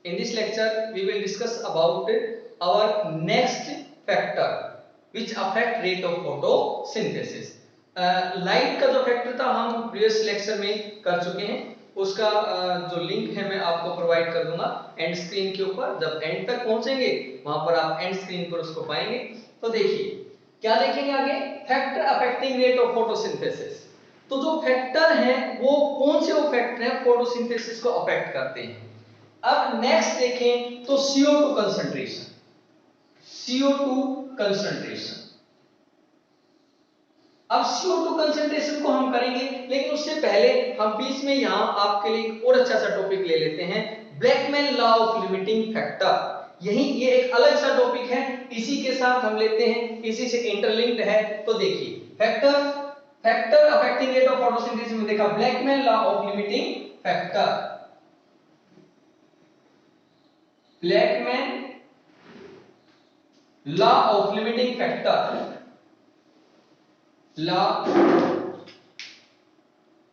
In this lecture, we will discuss about our next factor which affect rate of photosynthesis. Light का जो factor था हम previous lecture में कर चुके हैं, उसका जो लिंक है मैं आपको प्रोवाइड कर दूंगा एंड स्क्रीन के ऊपर। जब एंड तक पहुंचेंगे वहां पर आप एंड स्क्रीन पर उसको पाएंगे। तो देखिए क्या देखेंगे आगे, factor affecting rate of photosynthesis. तो जो फैक्टर हैं वो कौन से वो फैक्टर हैं फोटोसिंथेसिस को अफेक्ट करते हैं। अब नेक्स्ट देखें तो CO2 कंसंट्रेशन। CO2 कंसंट्रेशन, अब CO2 कंसंट्रेशन को हम करेंगे, लेकिन उससे पहले हम बीच में यहां आपके लिए एक और अच्छा सा टॉपिक ले लेते हैं, Blackman law of limiting factor. यही ये एक अलग सा टॉपिक है, इसी के साथ हम लेते हैं, इसी से इंटरलिंक्ड है। तो देखिए factor affecting rate of photosynthesis में देखा Blackman law of limiting factor. Blackman law of limiting factor, law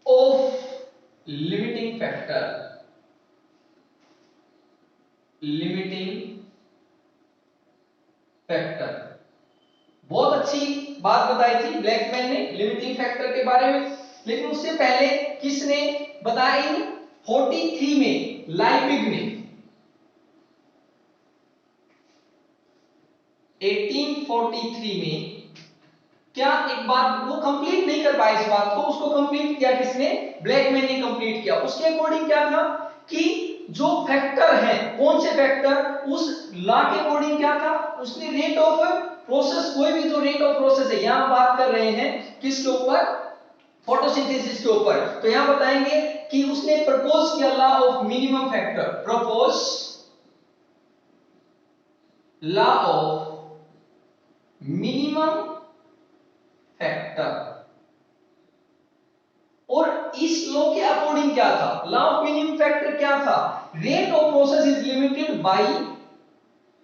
of limiting factor, limiting factor. बहुत अच्छी बात बताई थी ब्लैकमैन ने लिमिटिंग फैक्टर के बारे में, लेकिन उससे पहले किसने बताई, 43 में लाइबिग ने, 1843 में। क्या एक बात वो कंप्लीट नहीं कर पाए, इस बात को उसको कंप्लीट किया किसने, ब्लैकमैन ने कंप्लीट किया। उसके अकॉर्डिंग क्या था कि जो फैक्टर है, कौन से फैक्टर, उस लॉ के अकॉर्डिंग क्या था, उसने रेट ऑफ प्रोसेस, कोई भी जो रेट ऑफ प्रोसेस है, यहां बात कर रहे हैं किसके ऊपर, फोटोसिंथेसिस के ऊपर। तो यहां बताएंगे कि उसने प्रपोज किया law of minimum factor, propose law of minimum factor. और इस लॉ के अकॉर्डिंग क्या था, लॉ ऑफ मिनिमम फैक्टर क्या था, rate of process is limited by,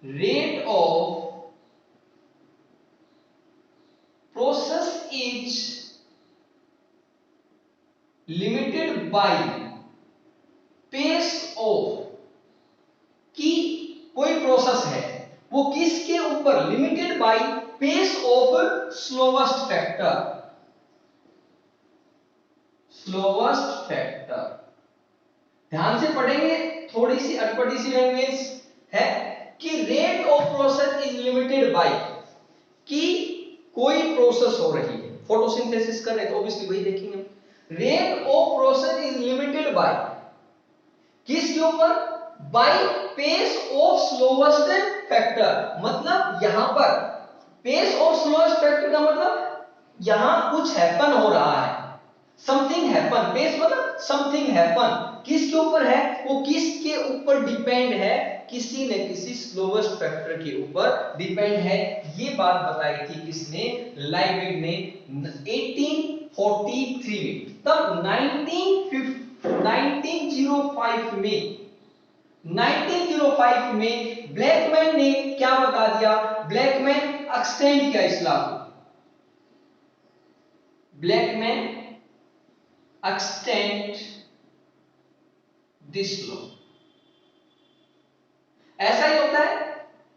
rate of process is limited by pace of, कि कोई प्रोसेस है वो किसके ऊपर, limited by pace of slowest factor, slowest factor. ध्यान से पढ़ेंगे, थोड़ी सी अटपटी सी लैंग्वेज है कि rate of process is limited bye, कि कोई प्रोसेस हो रही है, फोटोसिंथेसिस कर रहे हैं तो ऑब्वियसली वही देखेंगे। Rate of process is limited by, किसके ऊपर, by pace of slowest factor. मतलब यहां पर पेस ऑफ स्लोवेस्ट फैक्टर का मतलब यहां कुछ हैपन हो रहा है, समथिंग हैपन, पेस मतलब समथिंग हैपन, किसके ऊपर है, वो किसके ऊपर डिपेंड है, किसी न किसी स्लोवेस्ट फैक्टर के ऊपर डिपेंड है। ये बात बताई थी किसने, लाइबिग ने 1843 में। तब 1905 में ब्लैकमैन ने क्या बता दिया, ब्लैकमैन एक्सटेंड किया इस लॉ को, ब्लैकमैन एक्सटेंड दिस लॉ। ऐसा ही होता है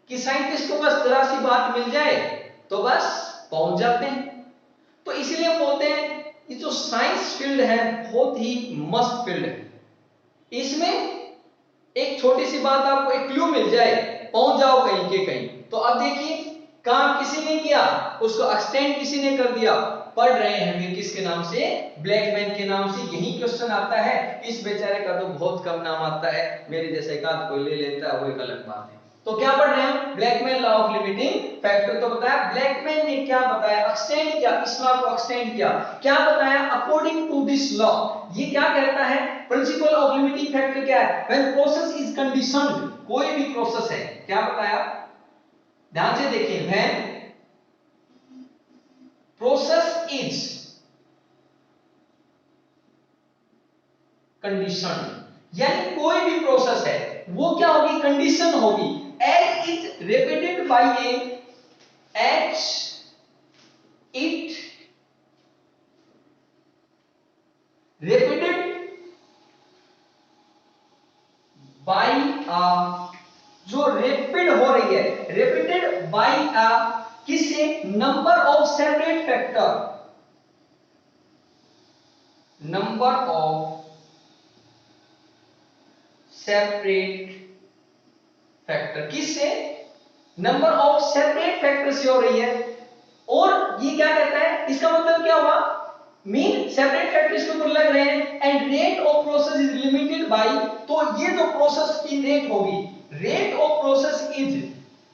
कि साइंटिस्ट को बस जरा सी बात मिल जाए तो बस पहुंच जाते हैं। तो इसलिए हम बोलते हैं ये जो साइंस फील्ड है बहुत ही मस्त फील्ड है, इसमें एक छोटी सी बात आपको एक क्लू मिल जाए, पहुंच जाओ कहीं के कहीं। तो अब देखिए काम किसी ने किया, उसको एक्सटेंड किसी ने कर दिया, पढ़ रहे हैं हम किसके नाम से, ब्लैकमैन के नाम से। यही क्वेश्चन आता है, इस बेचारे का तो बहुत कम नाम आता है, मेरे जैसा एक आध कोई ले लेता है वो एक अलग बात है। तो क्या पढ़ रहे हैं, Blackman law of limiting factor. तो बताया ब्लैकमैन ने क्या बताया, एक्सटेंड किया, इस लॉ को एक्सटेंड किया, क्या बताया, अकॉर्डिंग टू दिस लॉ। ये क्या कहता है, प्रिंसिपल ऑफ लिमिटिंग फैक्टर क्या है, व्हेन प्रोसेस इज कंडीशनड, कोई भी प्रोसेस है, क्या बताया, ध्यान से देखिए, व्हेन प्रोसेस इज कंडीशन, यानी कोई भी प्रोसेस है वो क्या होगी, कंडीशन होगी, as it repeated by as it repeated by जो रेपिड हो रही है, रेपिटेड बाई किससे, number of separate factor, number of separate factor, किससे, नंबर ऑफ सेपरेट फैक्टर से हो रही है। और ये क्या कहता है, इसका मतलब क्या हुआ, मीन सेपरेट फैक्टर्स के ऊपर लग रहे हैं, and rate of process is limited by, तो ये जो प्रोसेस की रेट होगी, rate of process is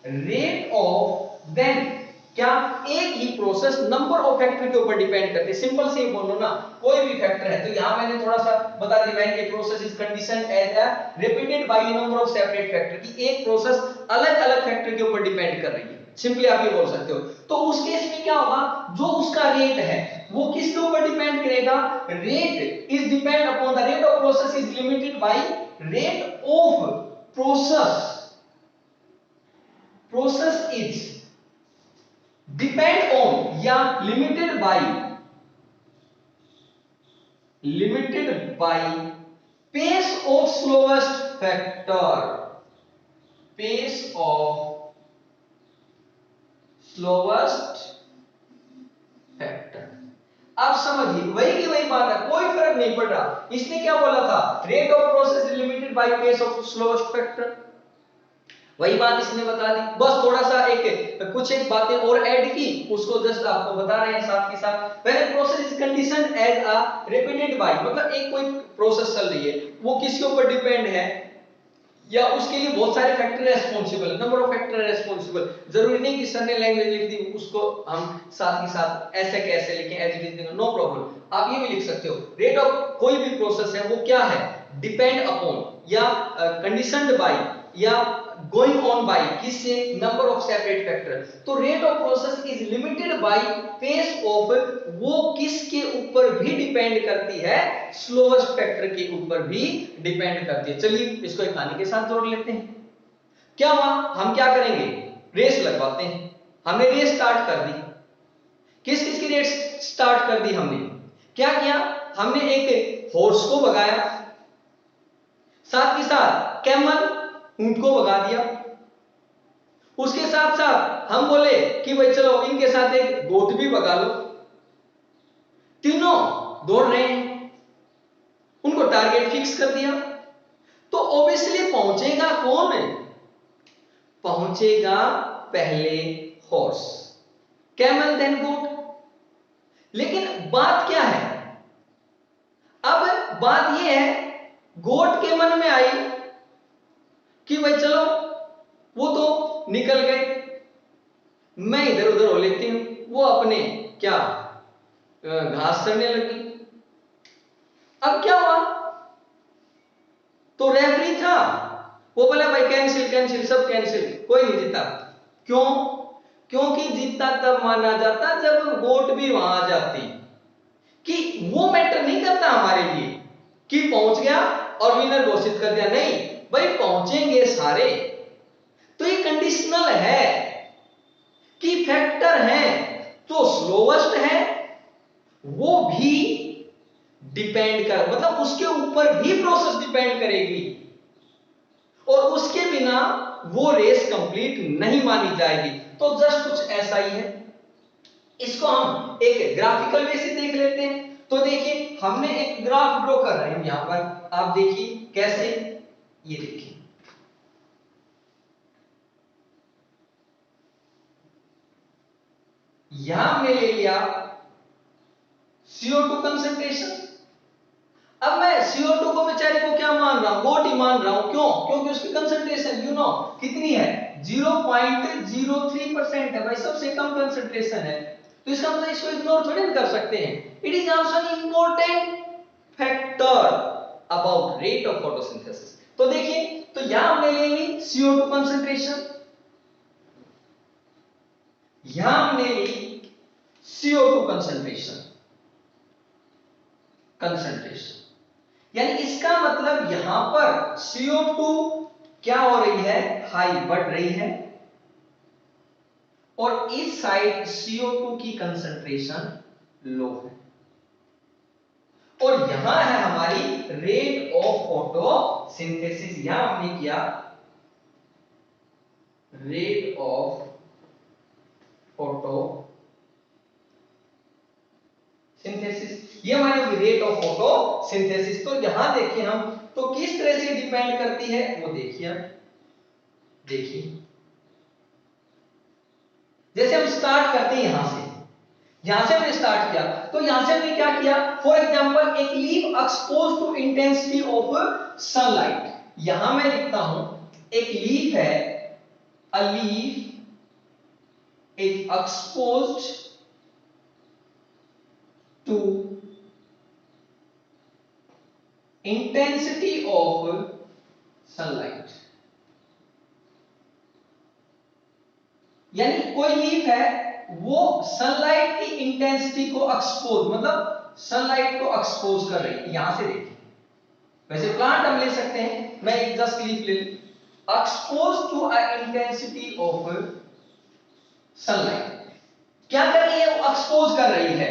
rate of, then क्या, एक ही प्रोसेस नंबर ऑफ फैक्टर के ऊपर डिपेंड करती है। सिंपल से ही बोलो ना, कोई भी फैक्टर है, तो यहां मैंने थोड़ा सा बता दिया, when a process is conditioned as a repeated by number of separate factor, कि एक प्रोसेस अलग अलग फैक्टर के ऊपर डिपेंड कर रही है, सिंपली आप ये बोल सकते हो। तो उस केस में क्या होगा, जो उसका रेट है वो किसके ऊपर डिपेंड करेगा, rate is depend upon the rate of process is limited by rate of process is depend on या limited by pace of slowest factor, pace of slowest factor. आप समझिए, वही की वही बात है, कोई फर्क नहीं पड़ रहा। इसने क्या बोला था, rate of process is limited by pace of slowest factor, वही बात इसने बता दी। बस थोड़ा सा कुछ एक बातें और ऐड की, उसको जस्ट आपको बता रहे हैं साथ के साथ। When a process is conditioned as a repeated by, मतलब एक कोई प्रोसेस चल रही है, वो किसके ऊपर डिपेंड है, या उसके लिए बहुत सारे factor responsible, number of factor responsible. जरूरी नहीं कि सर ने लैंग्वेज लिख दी, उसको हम साथ ही साथ ऐसे कैसे लिखें, as it is, no problem. आप ये भी लिख सकते हो, रेट ऑफ कोई भी प्रोसेस है वो क्या है, डिपेंड अपॉन या कंडीशनड बाय या गोइंग ऑन बाय किससे, नंबर ऑफ सेपरेट फैक्टर। तो rate of process is limited by pace of, वो किसके ऊपर भी डिपेंड करती है, स्लोएस्ट फैक्टर के ऊपर भी डिपेंड करती है। चलिए इसको एक कहानी के साथ जोड़ लेते हैं। क्या हुआ, हम क्या करेंगे, रेस लगवाते हैं। हमने रेस स्टार्ट कर दी, किस किस की रेस स्टार्ट कर दी हमने, क्या किया, हमने एक हॉर्स को भगाया, साथ ही साथ कैमल ऊंट को भगा दिया, उसके साथ साथ हम बोले कि भाई चलो इनके साथ एक गोट भी भगा लो। तीनों दौड़ रहे हैं, उनको टारगेट फिक्स कर दिया, तो ऑब्वियसली पहुंचेगा कौन, पहुंचेगा पहले हॉर्स, कैमल देन गोट। लेकिन बात क्या है, अब बात यह है, गोट के मन में आई कि भाई चलो वो तो निकल गए, मैं इधर उधर हो लेती हूं, वो अपने क्या घास करने लगी। अब क्या हुआ, तो रेफरी था, वो बोला भाई कैंसिल कैंसिल, सब कैंसिल, कोई नहीं जीता। क्यों, क्योंकि जीता तब माना जाता जब गोट भी वहां आ जाती, कि वो मैटर नहीं करता हमारे लिए कि पहुंच गया और विनर घोषित कर दिया, नहीं भाई पहुंचेंगे सारे। तो ये कंडीशनल है कि फैक्टर है तो स्लोवेस्ट है वो भी डिपेंड कर, मतलब उसके ऊपर भी प्रोसेस डिपेंड करेगी, और उसके बिना वो रेस कंप्लीट नहीं मानी जाएगी। तो जस्ट कुछ ऐसा ही है, इसको हम एक ग्राफिकल वे से देख लेते हैं। तो देखिए हमने एक ग्राफ ड्रॉ कर रहे हैं यहां पर, आप देखिए कैसे, ये देखिए यहां हमने ले लिया CO2 कंसंट्रेशन। अब मैं CO2 को बेचारे को क्या मान रहा हूं, गोट ही मान रहा हूं, क्यों, क्योंकि उसकी कंसंट्रेशन यू नो कितनी है, 0.03% है भाई, सबसे कम कंसंट्रेशन है। तो इसका मतलब इसको इग्नोर थोड़ी ना कर सकते हैं। It is also an important factor about rate of photosynthesis. तो देखिए, तो यहां हमने ले ली CO2 कंसंट्रेशन, यहां हमने ली CO2 कंसंट्रेशन, यानी इसका मतलब यहां पर CO2 क्या हो रही है, हाई बढ़ रही है, और इस साइड CO2 की कंसंट्रेशन लो है। और यहां है हमारी रेट ऑफ फोटोसिंथेसिस। यहां हमने किया रेट ऑफ फोटोसिंथेसिस, ये हमारी होगी रेट ऑफ फोटोसिंथेसिस। तो यहां देखिए हम, तो किस तरह से डिपेंड करती है वो देखिए हम, देखिए जैसे हम स्टार्ट करते हैं यहां से, यहां से हमने स्टार्ट किया, तो यहां से हमने क्या किया, फॉर एग्जांपल एक leaf expose to intensity of sunlight, यहां मैं लिखता हूं एक लीफ है, a leaf is exposed to intensity of sunlight, यानी कोई लीफ है वो सनलाइट की इंटेंसिटी को एक्सपोज, मतलब सनलाइट को एक्सपोज कर रही है। यहां से देखिए, वैसे प्लांट हम ले सकते हैं, मैं एक जस्ट लीफ ले लूं, expose to a intensity of sunlight, क्या कर रही है, वो एक्सपोज कर रही है।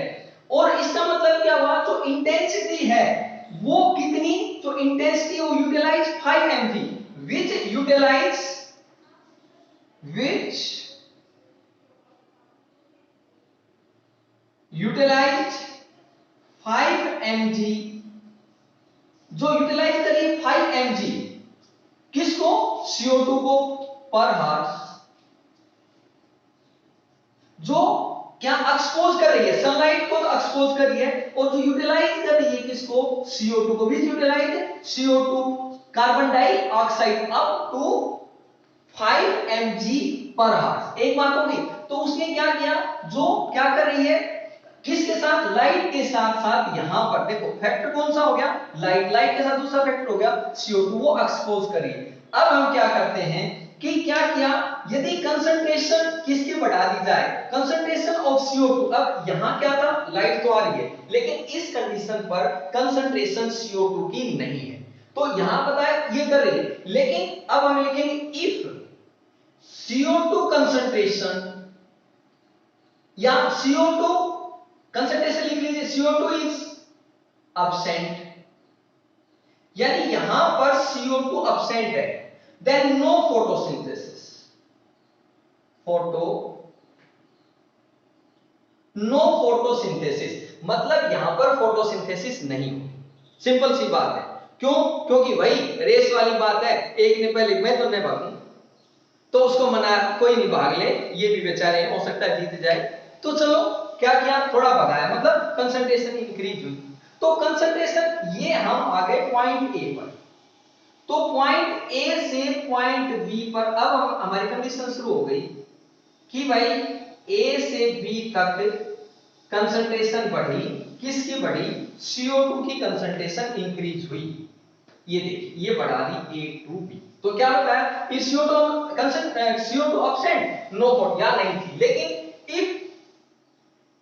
और इसका मतलब क्या हुआ, जो इंटेंसिटी है वो कितनी, तो इंटेंसिटी वो utilize 5 mv, which utilize 5 mg, जो यूटिलाइज करिए 5 mg, किसको, CO2 को पर हार्स, जो क्या एक्सपोज कर रही है, सनलाइट को तो एक्सपोज कर रही है, और जो यूटिलाइज कर रही है किसको, CO2 को भी utilize, CO2 carbon dioxide up to 5 mg per hours. एक बात होगी, तो उसने क्या किया, जो क्या कर रही है, किसके साथ, लाइट के साथ साथ, यहां पर देखो फैक्टर कौन सा हो गया, लाइट, लाइट के साथ दूसरा फैक्टर हो गया CO2, वो एक्सपोज करिए। अब हम क्या करते हैं कि क्या किया, यदि कंसंट्रेशन किसकी बढ़ा दी जाए, कंसंट्रेशन ऑफ CO2, अब यहां क्या था, लाइट तो आ रही है, लेकिन इस कंडीशन पर कंसंट्रेशन CO2 की नहीं है, तो यहां पता है ये कर रही है, लेकिन अब हम लिखेंगे इफ CO2 कंसंट्रेशन, या CO2 कंसंट्रेशन लिख लीजिए, CO2 इज absent, यानी यहां पर CO2 absent है, then no photosynthesis, no photosynthesis मतलब यहां पर फोटोसिंथेसिस नहीं होगी, सिंपल सी बात है। क्यों, क्योंकि वही रेस वाली बात है, एक ने पहले मैं तो नहीं भागूं, तो उसको मना, कोई नहीं भाग ले, ये भी बेचारे हो सकता है जीत जाए, तो चलो क्या किया, थोड़ा भगाया, मतलब कंसंट्रेशन इंक्रीज हुई। तो कंसंट्रेशन, ये हम आ गए पॉइंट ए पर, तो पॉइंट ए से पॉइंट बी पर, अब हमारी कंडीशन शुरू हो गई कि भाई ए से बी तक कंसंट्रेशन बढ़ी, किसकी बढ़ी, CO2 की कंसंट्रेशन इंक्रीज हुई, ये देखिए ये बढ़ा दी A to B, तो क्या होता है, CO2 CO2 absent, no photo या नहीं थी, लेकिन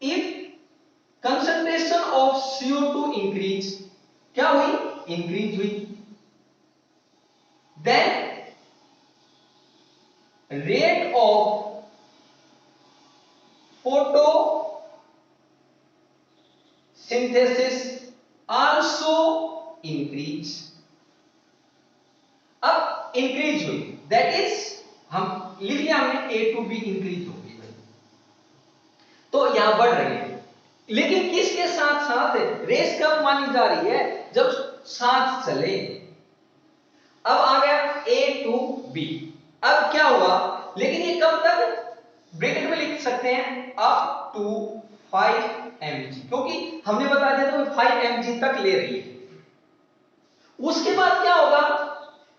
if concentration of CO2 increase, क्या हुई, इंक्रीज हुई, then rate of photosynthesis also increase, अब इंक्रीज हुई, दैट इज हम लिख लिया हमने A to B इंक्रीज हो गई, तो यहां बढ़ रही है, लेकिन किसके साथ साथ, रेस कब मानी जा रही है, जब साथ चले। अब आ गया A to B, अब क्या हुआ, लेकिन ये कब तक, ब्रैकेट में लिख सकते हैं अप टू 5 mg, क्योंकि हमने बता दिया था 5 mg तक ले रही है। उसके बाद क्या होगा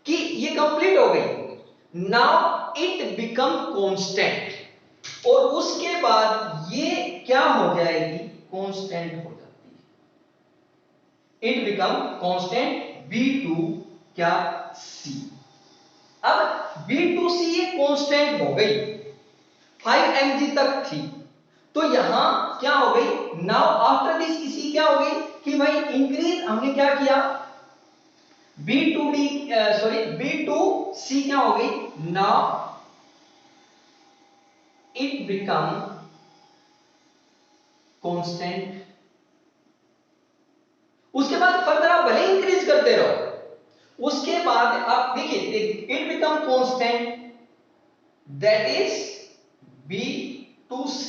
कि ये कंप्लीट हो गई, नाउ इट बिकम कांस्टेंट, और उसके बाद ये क्या हो जाएगी, कांस्टेंट हो जाती है, इट बिकम कांस्टेंट B2 क्या C, अब B2C ये कांस्टेंट हो गई, 5 mg तक थी, तो यहां क्या हो गई, नाउ आफ्टर दिस इसी क्या हो गई कि भाई इंक्रीज, हमने क्या किया, B2C क्या हो गई, नाउ इट बिकम कांस्टेंट, उसके बाद फर्दर आप भले इंक्रीज करते रहो, उसके बाद आप देखिए it become constant, that is B2C।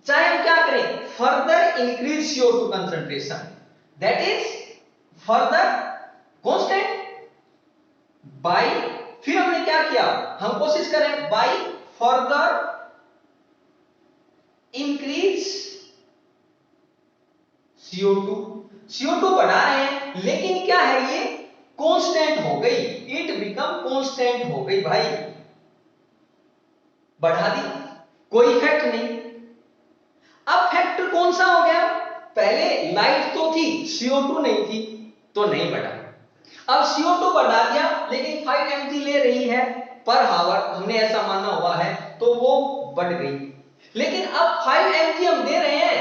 चाहे हम क्या करें, further increase CO2 concentration, that is further constant by, फिर हमने क्या किया, हम कोशिश करें बाय फर्दर इंक्रीज CO2 बढ़ा रहे हैं, लेकिन क्या है ये कांस्टेंट हो गई, इट बिकम कांस्टेंट हो गई भाई, बढ़ा दी, कोई इफेक्ट नहीं। अब फैक्टर कौन सा हो गया, पहले लाइट तो थी CO2 नहीं थी तो नहीं बढ़ा, अब CO2 बढ़ा दिया लेकिन 5 mg ले रही है पर हावर, हमने ऐसा माना हुआ है तो वो बढ़ गई, लेकिन अब 5 mg हम दे रहे हैं,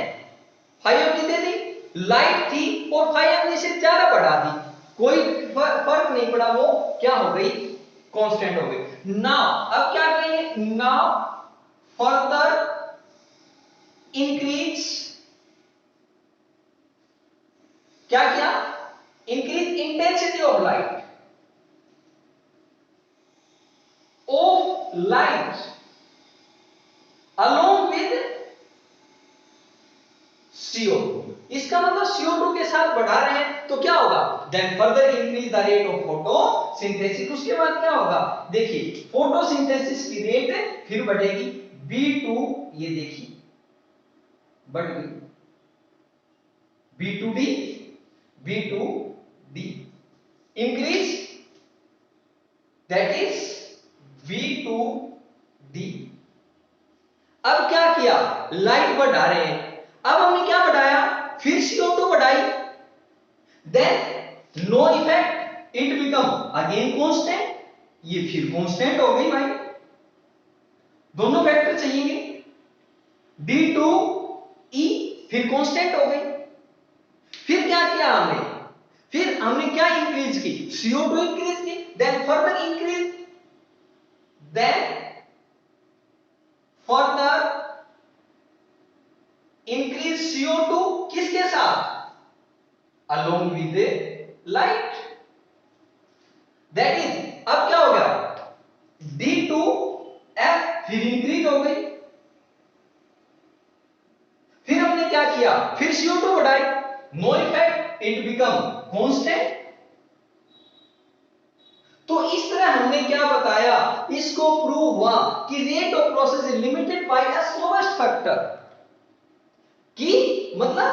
5 mg दे दी, लाइट थी और 5 mg से ज्यादा बढ़ा दी, कोई फर्क नहीं पड़ा, वो क्या हो गई, कांस्टेंट हो गई। नाउ अब क्या करेंगे, नाउ फर्दर इंक्रीज, क्या किया, increase intensity of light, along with CO2, इसका मतलब CO2 के साथ बढ़ा रहे हैं तो क्या होगा, then further increase the rate of photosynthesis, उसके बाद क्या होगा, देखिए फोटोसिंथेसिस की रेट फिर बढ़ेगी, B2 ये देखिए बढ़ गई, B2D increase, that is B2D। अब क्या किया, लाइट बढ़ा रहे हैं, अब हमने क्या बढ़ाया, फिर CO2 बढ़ाई, then no effect, it become again constant, ये फिर कांस्टेंट हो गई भाई, दोनों फैक्टर चाहिए, D2E फिर कांस्टेंट हो गई, फिर क्या किया हमने, फिर हमने क्या इंक्रीज की, CO2 इंक्रीज की, then further increase, then further increase CO2 किसके साथ, along with the light, that is अब क्या हो गया, D2F फिर इंक्रीज हो गई, फिर हमने क्या किया, फिर CO2 बढ़ाई, no effect, it become constant. तो इस तरह हमने क्या बताया, इसको प्रूव हुआ कि rate of process is limited by a slowest factor, कि मतलब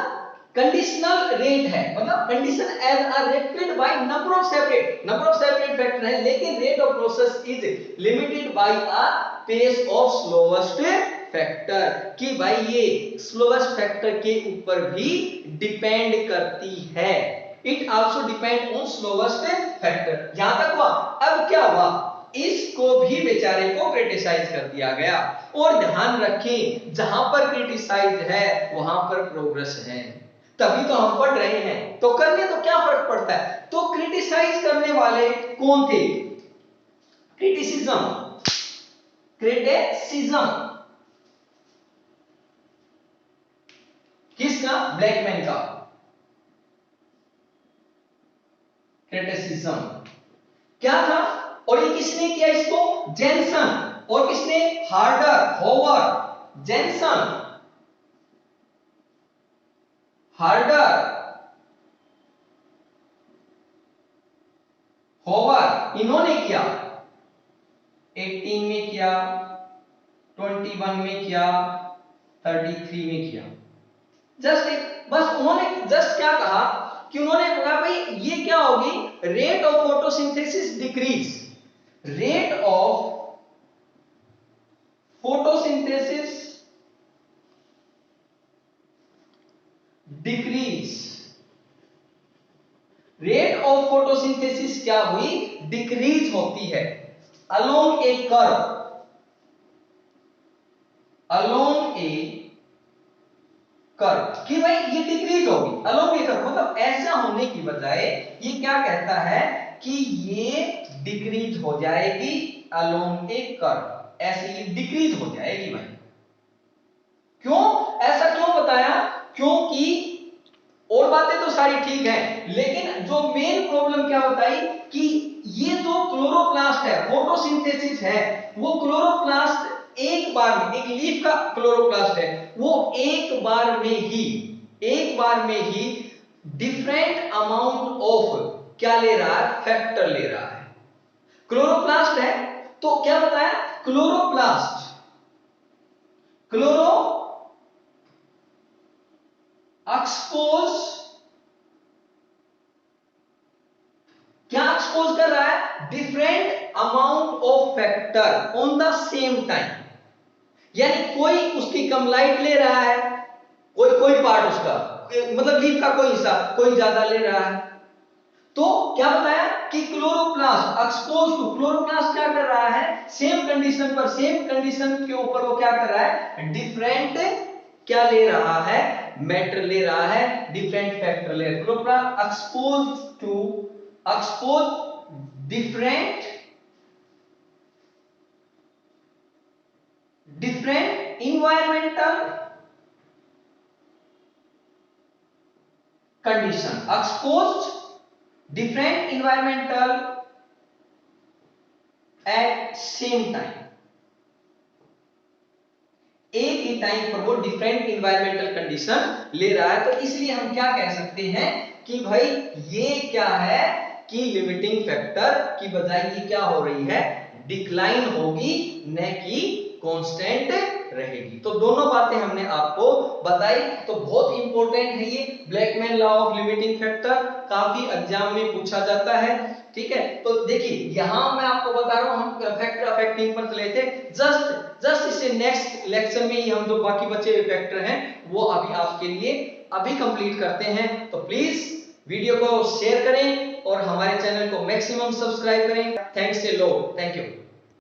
कंडीशनल रेट है, मतलब condition as are rated by number of separate factor है, लेकिन rate of process is limited by a pace of slowest factor, कि भाई ये slowest factor के ऊपर भी डिपेंड करती है, it also depend on slowest factor. यहां तक हुआ, अब क्या हुआ, इसको भी बेचारे को क्रिटिसाइज कर दिया गया, और ध्यान रखें जहां पर क्रिटिसाइज है वहां पर प्रोग्रेस है, तभी तो हम पढ़ रहे हैं, तो करने तो क्या फर्क पड़ता है, तो क्रिटिसाइज करने वाले कौन थे, क्रिटिसिज्म किसका, ब्लैकमैन का क्रिटिसिज्म क्या था, और ये किसने किया इसको, जेनसन, और किसने, Harder, Hover, Jensen, Harder, Hover, इन्होंने किया, 18 में किया, 21 में किया, 33 में किया, बस उन्होंने जस्ट क्या कहा कि उन्होंने कहा भाई ये क्या होगी, rate of photosynthesis decrease, rate of photosynthesis decrease, rate of photosynthesis क्या हुई, डिक्रीज होती है, अलोंग ए कर्व, अलोंग ए कर्व, कि भाई ये डिक्रीज होगी अलोंग ए कर्व, मतलब ऐसा होने की बजाय ये क्या कहता है कि ये डिक्रीज हो जाएगी अलोंग ए कर्व, ऐसे ये डिक्रीज हो जाएगी भाई, क्यों, ऐसा क्यों बताया, क्योंकि और बातें तो सारी ठीक है, लेकिन जो मेन प्रॉब्लम क्या बताई कि ये जो क्लोरोप्लास्ट है, फोटोसिंथेसिस है, वो क्लोरोप्लास्ट एक बार में, एक लीफ का क्लोरोप्लास्ट है, वो एक बार में ही डिफरेंट अमाउंट ऑफ क्या ले रहा है, फैक्टर ले रहा है। क्लोरोप्लास्ट है तो क्या बताया, क्लोरो एक्सपोज, क्या एक्सपोज कर रहा है, different amount of factor on the same time. यानी कोई उसकी कम लाइट ले रहा है, कोई पार्ट उसका, मतलब लीफ का कोई हिस्सा कोई ज्यादा ले रहा है। तो क्या बताया कि क्लोरोप्लास्ट एक्सपोज टू, क्लोरोप्लास्ट क्या कर रहा है, सेम कंडीशन के ऊपर वो क्या कर रहा है, डिफरेंट क्या ले रहा है, मैटर ले रहा है, डिफरेंट फैक्टर ले रहा है। Chloroplast expose different environmental condition, exposed different environmental at same time, एक ही टाइम पर वो डिफरेंट इन्वायरमेंटल कंडीशन ले रहा है। तो इसलिए हम क्या कह सकते हैं कि भाई ये क्या है कि लिमिटिंग फैक्टर की बजाय ये क्या हो रही है, डिक्लाइन होगी, न कि कांस्टेंट रहेगी। तो दोनों बातें हमने आपको बताई। तो बहुत इंपॉर्टेंट है ये Blackman law of limiting factor, काफी एग्जाम में पूछा जाता है। ठीक है, तो देखिए यहां मैं आपको बता रहा हूं, हम फैक्टर अफेक्टिंग पर चले थे, जस्ट इससे नेक्स्ट लेक्चर में ही हम जो बाकी बचे हुए फैक्टर हैं वो अभी आपके लिए अभी कंप्लीट करते हैं। तो प्लीज वीडियो को शेयर करें और हमारे चैनल को मैक्सिमम सब्सक्राइब करें। Thanks a lot, thank you.